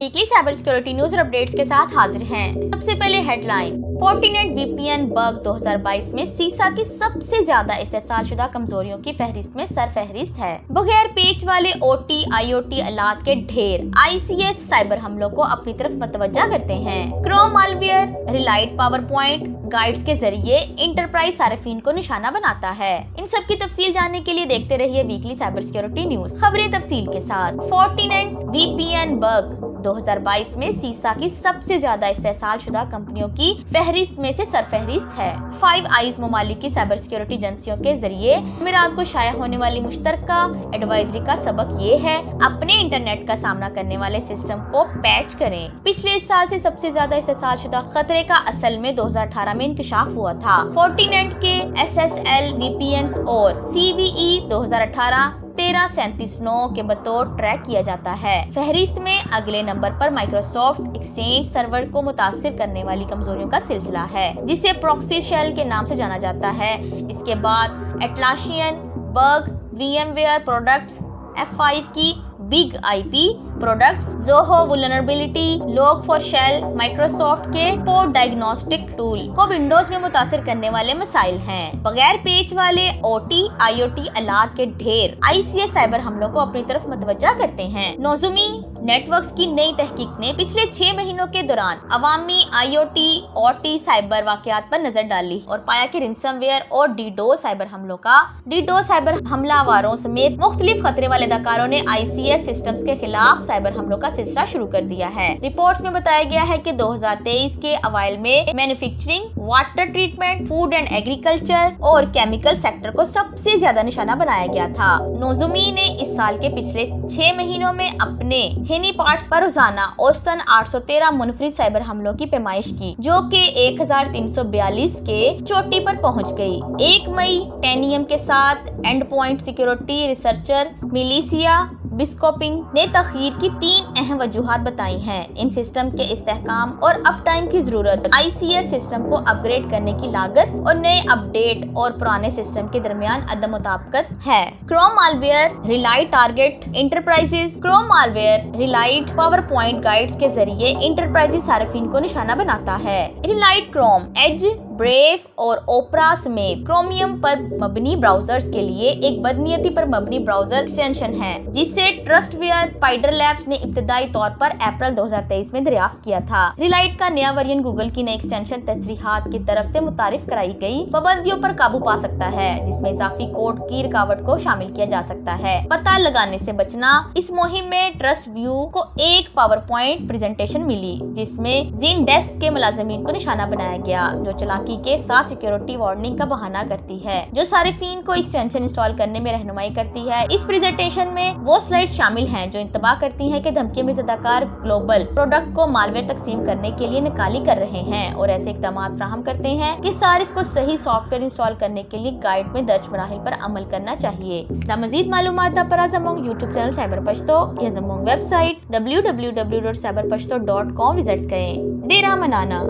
Weekly cyber security news और updates के साथ हाजिर हैं। सबसे पहले हेडलाइन, फोर्टिनेट वीपीएन बग 2022 में सीसा की सबसे ज्यादा इस्तेमाल शुदा कमजोरियों की फहरिस्त में सरफहरिस्त है। बगैर पेच वाले ओटी आईओटी आलात के ढेर आईसीएस साइबर हमलों को अपनी तरफ मतवज्जा करते हैं। Chrome malware Relight power point guides के जरिए इंटरप्राइज सार्फिन को निशाना बनाता है। इन सब की तफसील जानने के लिए देखते रहिए वीकली साइबर सिक्योरिटी न्यूज। खबरें तफसील के साथ। फोर्टिनेट वीपीएन बग 2022 में सीसा की सबसे ज्यादा इस्तेमाल शुदा कंपनियों की फहरिस्त में से सरफहरिस्त है। 5 आइज ममालिक की साइबर सिक्योरिटी एजेंसियों के जरिए जुमेरात को शाया होने वाली मुश्तरका एडवाइजरी का सबक ये है, अपने इंटरनेट का सामना करने वाले सिस्टम को पैच करें। पिछले साल से सबसे ज्यादा इस्तेमाल शुदा खतरे का असल में 2018 में इंकशाफ हुआ था। फोर्टिनेट के SSL VPNs और CVE 2018 1337 के बतौर ट्रैक किया जाता है। फहरिस्त में अगले नंबर पर माइक्रोसॉफ्ट एक्सचेंज सर्वर को मुतासिर करने वाली कमजोरियों का सिलसिला है, जिसे प्रॉक्सी शेल के नाम से जाना जाता है। इसके बाद Atlassian bug, VMware products, F5 की big IP products, Zoho vulnerability, log4shell, Microsoft के पोर्ट डायग्नोस्टिक टूल को विंडोज में मुतासिर करने वाले मसाइल हैं। बगैर पेच वाले OT IoT आलात के ढेर ICS साइबर हमलों को अपनी तरफ मतवज्जा करते हैं। नोजुमी नेटवर्क्स की नई तहकीक ने पिछले 6 महीनों के दौरान अवामी IoT OT साइबर वाकयात पर नजर डाली और पाया कि रैनसमवेयर और डीडोस साइबर हमलावरों समेत मुख्तलिफ खतरे वाले अदाकारों ने ICS सिस्टम्स के खिलाफ साइबर हमलों का सिलसिला शुरू कर दिया है। रिपोर्ट्स में बताया गया है कि 2023 के अवाइल में manufacturing, water treatment, food and agriculture और केमिकल सेक्टर को सबसे ज्यादा निशाना बनाया गया था। नोजुमी ने इस साल के पिछले 6 महीनों में अपने हिनी पार्ट्स पर रोजाना औसतन 813 मुनफरिद साइबर हमलों की पैमाइश की, जो कि 1342 के चोटी पर पहुंच गई। 1 मई टेनियम के साथ endpoint security researcher Melissa Bischoping ने तखीर की 3 अहम वजूहात बताई हैं। इन सिस्टम के इस्तेहकाम और अप टाइम की जरूरत, ICS सिस्टम को अपग्रेड करने की लागत और नए अपडेट और पुराने सिस्टम के दरमियान अदम मुताबिकत है। Chrome malware Relight target enterprises, Chrome malware Relight power point guides के जरिए इंटरप्राइजेस सार्फिन को निशाना बनाता है। रिलाइट क्रोम, एज, ब्रेव और ओपरा समेत क्रोमियम पर मबनी ब्राउजर्स के लिए एक बदनीयती पर मबनी ब्राउजर एक्सटेंशन है, जिसे ट्रस्टवेयर स्पाइडर लैब्स ने इब्तदाई तौर पर अप्रैल 2023 में दरियाफ्त किया था। रिलाइट का नया वर्जन गूगल की नई एक्सटेंशन तसरीहात की तरफ से मुतारिफ कराई गई पाबंदियों पर काबू पा सकता है, जिसमें इजाफी कोड की रुकावट को शामिल किया जा सकता है। पता लगाने से बचना। इस मुहिम में ट्रस्ट व्यू को एक पावर पॉइंट प्रेजेंटेशन मिली, जिसमें जिन डेस्क के मुलाजिमीन को निशाना बनाया गया, जो चलाकी के साथ सिक्योरिटी वार्निंग का बहाना करती है, जो सारिफीन को एक्सटेंशन इंस्टॉल करने में रहनुमाई करती है। इस प्रेजेंटेशन में वो स्लाइड्स शामिल हैं जो इंतबा करती हैं कि धमकी में ज़दाकार ग्लोबल प्रोडक्ट को मालवेयर तकसीम करने के लिए निकाली कर रहे हैं और ऐसे इक़दामात फराहम करते हैं कि सारिफ को सही सॉफ्टवेयर इंस्टॉल करने के लिए गाइड में दर्ज मराहिल पर अमल करना चाहिए। मज़ीद मालूमात पर जमोंग यूट्यूब चैनल साइबर पश्तो या जमोंग वेबसाइट www.cyberpashto.com विजिट करें। डेरा मनाना।